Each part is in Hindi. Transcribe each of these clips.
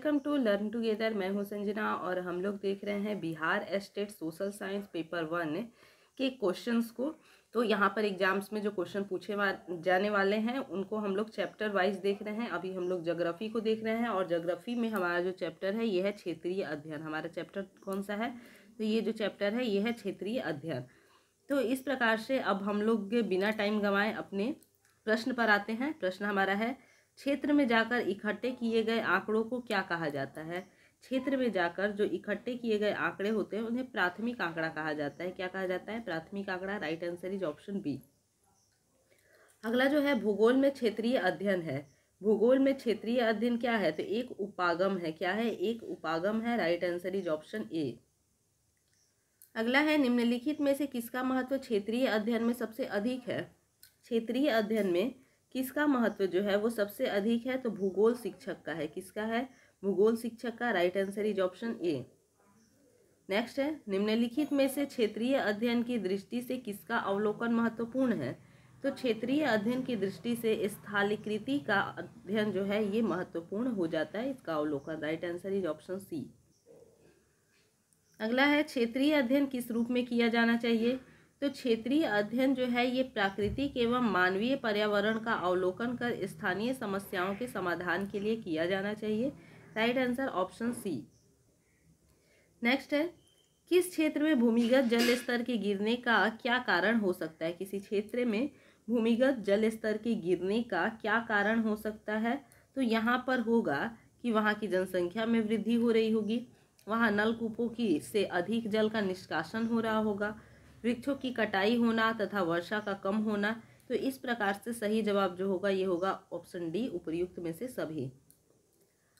Welcome to learn together. मैं हूं संजना और हम लोग देख रहे हैं Bihar state social science paper 1 के क्वेश्चंस को। तो यहाँ पर एग्जाम्स में जो क्वेश्चन पूछे जाने वाले हैं उनको हम लोग चैप्टर वाइज देख रहे हैं। अभी हम लोग ज्योग्राफी को देख रहे हैं और ज्योग्राफी में हमारा जो चैप्टर है ये है क्षेत्रीय अध्ययन। हमारा चैप्टर कौन सा है? तो ये जो चैप्टर है ये है क्षेत्रीय अध्ययन। तो इस प्रकार से अब हम लोग बिना टाइम गंवाए अपने प्रश्न पर आते हैं। प्रश्न हमारा है, क्षेत्र में जाकर इकट्ठे किए गए आंकड़ों को क्या कहा जाता है? क्षेत्र में जाकर जो इकट्ठे किए गए आंकड़े होते हैं उन्हें प्राथमिक आंकड़ा कहा जाता है। क्या कहा जाता है? प्राथमिक आंकड़ा। Right answer is option B. अगला जो है भूगोल में क्षेत्रीय अध्ययन है। भूगोल में क्षेत्रीय अध्ययन क्या है? तो एक उपागम है। क्या है? एक उपागम है। Right answer is option A. अगला है, निम्नलिखित में से किसका महत्व क्षेत्रीय अध्ययन में सबसे अधिक है? क्षेत्रीय अध्ययन में किसका महत्व जो है वो सबसे अधिक है? तो भूगोल शिक्षक का है। किसका है? भूगोल शिक्षक का। Right answer is option A. Next है, निम्नलिखित में से क्षेत्रीय अध्ययन की दृष्टि से किसका अवलोकन महत्वपूर्ण है? तो क्षेत्रीय अध्ययन की दृष्टि से स्थलाकृति का अध्ययन जो है ये महत्वपूर्ण हो जाता है, इसका अवलोकन। Right answer is option C. अगला है, क्षेत्रीय अध्ययन किस रूप में किया जाना चाहिए? तो क्षेत्रीय अध्ययन जो है ये प्राकृतिक एवं मानवीय पर्यावरण का अवलोकन कर स्थानीय समस्याओं के समाधान के लिए किया जाना चाहिए। Right answer option C. Next है, किस क्षेत्र में भूमिगत जल स्तर के गिरने का क्या कारण हो सकता है? किसी क्षेत्र में भूमिगत जल स्तर के गिरने का क्या कारण हो सकता है? तो यहाँ पर होगा कि वहाँ की जनसंख्या में वृद्धि हो रही होगी, वहाँ नलकूपों की से अधिक जल का निष्कासन हो रहा होगा, वृक्षों की कटाई होना तथा वर्षा का कम होना। तो इस प्रकार से सही जवाब जो होगा ये होगा ऑप्शन डी, उपर्युक्त में से सभी।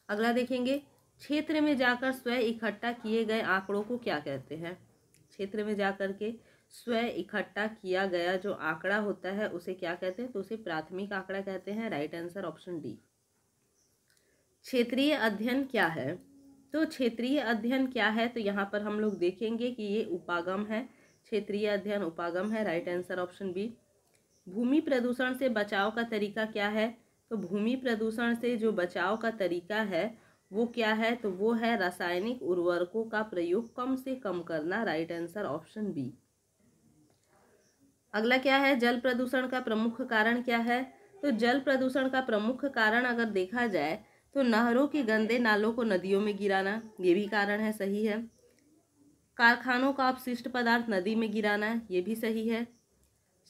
अगला देखेंगे, क्षेत्र में जाकर स्वयं इकट्ठा किए गए आंकड़ों को क्या कहते हैं? क्षेत्र में जाकर के स्वयं इकट्ठा किया गया जो आंकड़ा होता है उसे क्या कहते हैं? तो उसे प्राथमिक आंकड़ा कहते हैं। Right answer option D. क्षेत्रीय अध्ययन क्या है? तो क्षेत्रीय अध्ययन क्या है? तो यहाँ पर हम लोग देखेंगे कि ये उपागम है। क्षेत्रीय अध्ययन उपागम है। Right answer option B. भूमि प्रदूषण से बचाव का तरीका क्या है? तो भूमि प्रदूषण से जो बचाव का तरीका है वो क्या है? तो वो है रासायनिक उर्वरकों का प्रयोग कम से कम करना। Right answer option B. अगला क्या है, जल प्रदूषण का प्रमुख कारण क्या है? तो जल प्रदूषण का प्रमुख कारण अगर देखा जाए तो नहरों के गंदे नालों को नदियों में गिराना, ये भी कारण है, सही है। कारखानों का अपशिष्ट पदार्थ नदी में गिराना, ये भी सही है।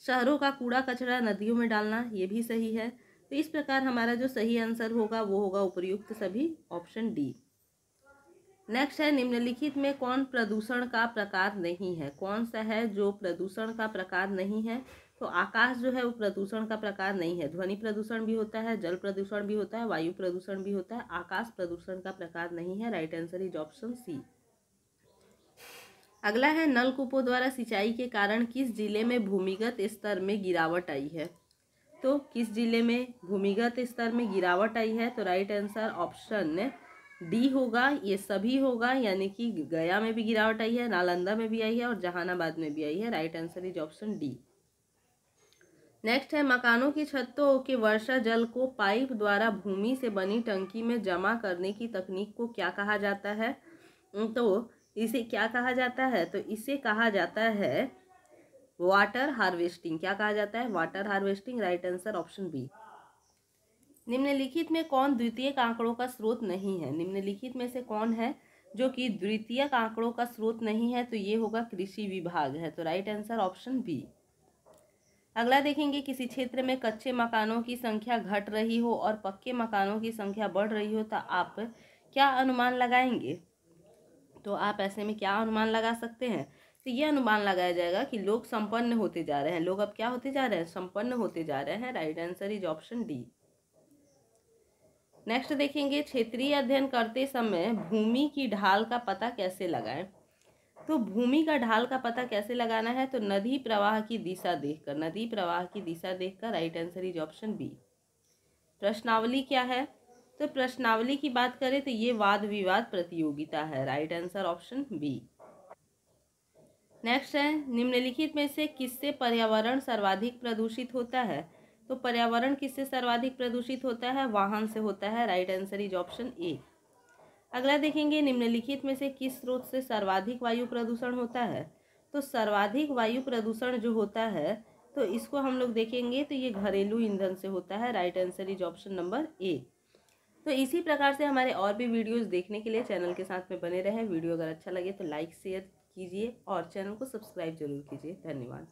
शहरों का कूड़ा कचरा नदियों में डालना, ये भी सही है। तो इस प्रकार हमारा जो सही आंसर होगा वो होगा उपर्युक्त सभी, ऑप्शन डी। नेक्स्ट है, निम्नलिखित में कौन प्रदूषण का प्रकार नहीं है? कौन सा है जो प्रदूषण का प्रकार नहीं है? तो आकाश जो है वो प्रदूषण का प्रकार नहीं है। ध्वनि प्रदूषण भी होता है, जल प्रदूषण भी होता है, वायु प्रदूषण भी होता है, आकाश प्रदूषण का प्रकार नहीं है। Right answer is option C. अगला है, नलकूपों द्वारा सिंचाई के कारण किस जिले में भूमिगत स्तर में गिरावट आई है? तो किस जिले में भूमिगत स्तर में गिरावट आई है? तो राइट आंसर ऑप्शन डी होगा, ये सभी होगा, यानी कि गया में भी गिरावट आई है, नालंदा में भी आई है और जहानाबाद में भी आई है। Right answer is option D. Next है, मकानों की छतों के वर्षा जल को पाइप द्वारा भूमि से बनी टंकी में जमा करने की तकनीक को क्या कहा जाता है? तो इसे क्या कहा जाता है? तो इसे कहा जाता है वाटर हार्वेस्टिंग। क्या कहा जाता है? Water harvesting. Right answer option B. निम्नलिखित में कौन द्वितीयक आंकड़ों का स्रोत नहीं है? निम्नलिखित में से कौन है जो कि द्वितीयक आंकड़ों का स्रोत नहीं है? तो ये होगा कृषि विभाग है। तो राइट आंसर ऑप्शन बी। अगला देखेंगे, किसी क्षेत्र में कच्चे मकानों की संख्या घट रही हो और पक्के मकानों की संख्या बढ़ रही हो तो आप क्या अनुमान लगाएंगे? तो आप ऐसे में क्या अनुमान लगा सकते हैं? तो ये अनुमान लगाया जाएगा कि लोग संपन्न होते जा रहे हैं। लोग अब क्या होते जा रहे हैं? संपन्न होते जा रहे हैं। Right answer is option D. Next देखेंगे, क्षेत्रीय अध्ययन करते समय भूमि की ढाल का पता कैसे लगाएं? तो भूमि का ढाल का पता कैसे लगाना है? तो नदी प्रवाह की दिशा देखकर। नदी प्रवाह की दिशा देखकर। Right answer is option B. प्रश्नावली क्या है? तो प्रश्नावली की बात करें तो ये वाद विवाद प्रतियोगिता है। Right answer option B. Next है, निम्नलिखित में से किससे पर्यावरण सर्वाधिक प्रदूषित होता है? तो पर्यावरण किससे सर्वाधिक प्रदूषित होता है? वाहन से होता है। Right answer is option A. अगला देखेंगे, निम्नलिखित में से किस स्रोत से सर्वाधिक वायु प्रदूषण होता है। तो सर्वाधिक वायु प्रदूषण जो होता है तो इसको हम लोग देखेंगे तो ये घरेलू ईंधन से होता है। Right answer is option number A. तो इसी प्रकार से हमारे और भी वीडियोस देखने के लिए चैनल के साथ में बने रहें। वीडियो अगर अच्छा लगे तो लाइक शेयर कीजिए और चैनल को सब्सक्राइब जरूर कीजिए। धन्यवाद।